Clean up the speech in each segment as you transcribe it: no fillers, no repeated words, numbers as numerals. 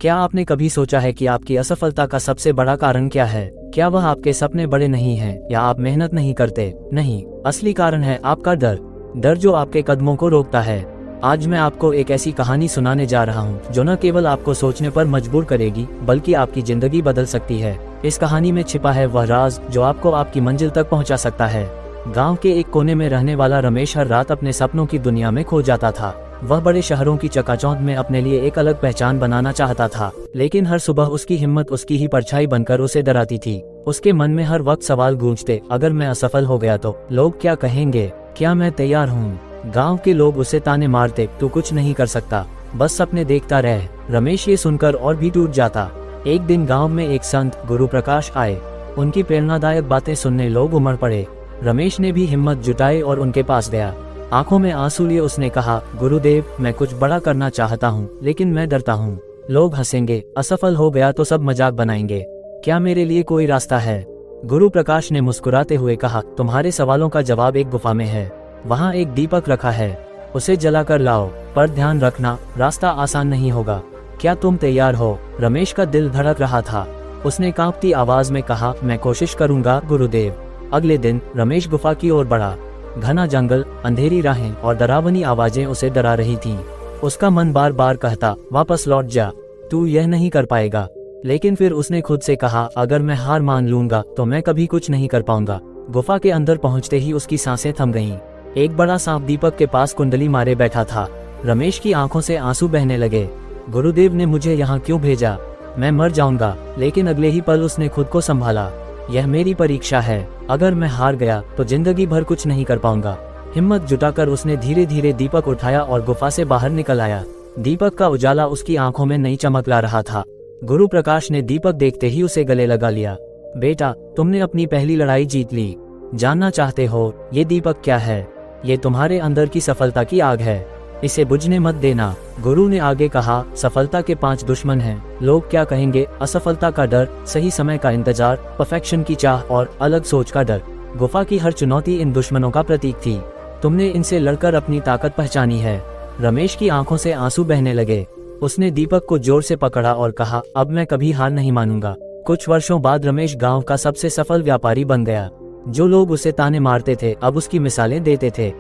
क्या आपने कभी सोचा है कि आपकी असफलता का सबसे बड़ा कारण क्या है? क्या वह आपके सपने बड़े नहीं हैं या आप मेहनत नहीं करते? नहीं, असली कारण है आपका डर। डर जो आपके कदमों को रोकता है। आज मैं आपको एक ऐसी कहानी सुनाने जा रहा हूँ जो न केवल आपको सोचने पर मजबूर करेगी बल्कि आपकी जिंदगी बदल सकती है। इस कहानी में छिपा है वह राज जो आपको आपकी मंजिल तक पहुँचा सकता है। गाँव के एक कोने में रहने वाला रमेश हर रात अपने सपनों की दुनिया में खो जाता था। वह बड़े शहरों की चकाचौंध में अपने लिए एक अलग पहचान बनाना चाहता था, लेकिन हर सुबह उसकी हिम्मत उसकी ही परछाई बनकर उसे डराती थी। उसके मन में हर वक्त सवाल गूंजते, अगर मैं असफल हो गया तो लोग क्या कहेंगे? क्या मैं तैयार हूँ? गांव के लोग उसे ताने मारते, तू कुछ नहीं कर सकता, बस सपने देखता रह। रमेश ये सुनकर और भी टूट जाता। एक दिन गाँव में एक संत गुरु प्रकाश आए। उनकी प्रेरणादायक बातें सुनने लोग उमड़ पड़े। रमेश ने भी हिम्मत जुटाई और उनके पास गया। आंखों में आंसू लिए उसने कहा, गुरुदेव, मैं कुछ बड़ा करना चाहता हूँ लेकिन मैं डरता हूँ। लोग हंसेंगे, असफल हो गया तो सब मजाक बनाएंगे। क्या मेरे लिए कोई रास्ता है? गुरु प्रकाश ने मुस्कुराते हुए कहा, तुम्हारे सवालों का जवाब एक गुफा में है। वहाँ एक दीपक रखा है, उसे जलाकर लाओ, पर ध्यान रखना, रास्ता आसान नहीं होगा। क्या तुम तैयार हो? रमेश का दिल धड़क रहा था। उसने कांपती आवाज में कहा, मैं कोशिश करूंगा गुरुदेव। अगले दिन रमेश गुफा की ओर बढ़ा। घना जंगल, अंधेरी राहें और डरावनी आवाजें उसे डरा रही थीं। उसका मन बार बार कहता, वापस लौट जा, तू यह नहीं कर पाएगा। लेकिन फिर उसने खुद से कहा, अगर मैं हार मान लूंगा तो मैं कभी कुछ नहीं कर पाऊंगा। गुफा के अंदर पहुंचते ही उसकी सांसें थम गईं। एक बड़ा सांप दीपक के पास कुंडली मारे बैठा था। रमेश की आंखों से आंसू बहने लगे। गुरुदेव ने मुझे यहाँ क्यों भेजा? मैं मर जाऊंगा। लेकिन अगले ही पल उसने खुद को संभाला। यह मेरी परीक्षा है, अगर मैं हार गया तो जिंदगी भर कुछ नहीं कर पाऊंगा। हिम्मत जुटाकर उसने धीरे धीरे दीपक उठाया और गुफा से बाहर निकल आया। दीपक का उजाला उसकी आंखों में नई चमक ला रहा था। गुरु प्रकाश ने दीपक देखते ही उसे गले लगा लिया। बेटा, तुमने अपनी पहली लड़ाई जीत ली। जानना चाहते हो ये दीपक क्या है? ये तुम्हारे अंदर की सफलता की आग है, इसे बुझने मत देना। गुरु ने आगे कहा, सफलता के 5 दुश्मन हैं। लोग क्या कहेंगे, असफलता का डर, सही समय का इंतजार, परफेक्शन की चाह और अलग सोच का डर। गुफा की हर चुनौती इन दुश्मनों का प्रतीक थी। तुमने इनसे लड़कर अपनी ताकत पहचानी है। रमेश की आंखों से आंसू बहने लगे। उसने दीपक को जोर से पकड़ा और कहा, अब मैं कभी हार नहीं मानूंगा। कुछ वर्षों बाद रमेश गाँव का सबसे सफल व्यापारी बन गया। जो लोग उसे ताने मारते थे अब उसकी मिसालें देते थे।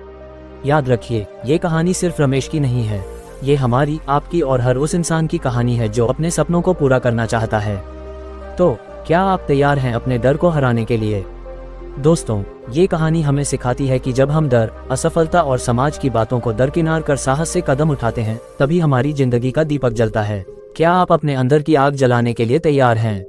याद रखिए, ये कहानी सिर्फ रमेश की नहीं है, ये हमारी, आपकी और हर उस इंसान की कहानी है जो अपने सपनों को पूरा करना चाहता है। तो क्या आप तैयार हैं अपने डर को हराने के लिए? दोस्तों, ये कहानी हमें सिखाती है कि जब हम डर, असफलता और समाज की बातों को दरकिनार कर साहस से कदम उठाते हैं, तभी हमारी जिंदगी का दीपक जलता है। क्या आप अपने अंदर की आग जलाने के लिए तैयार हैं?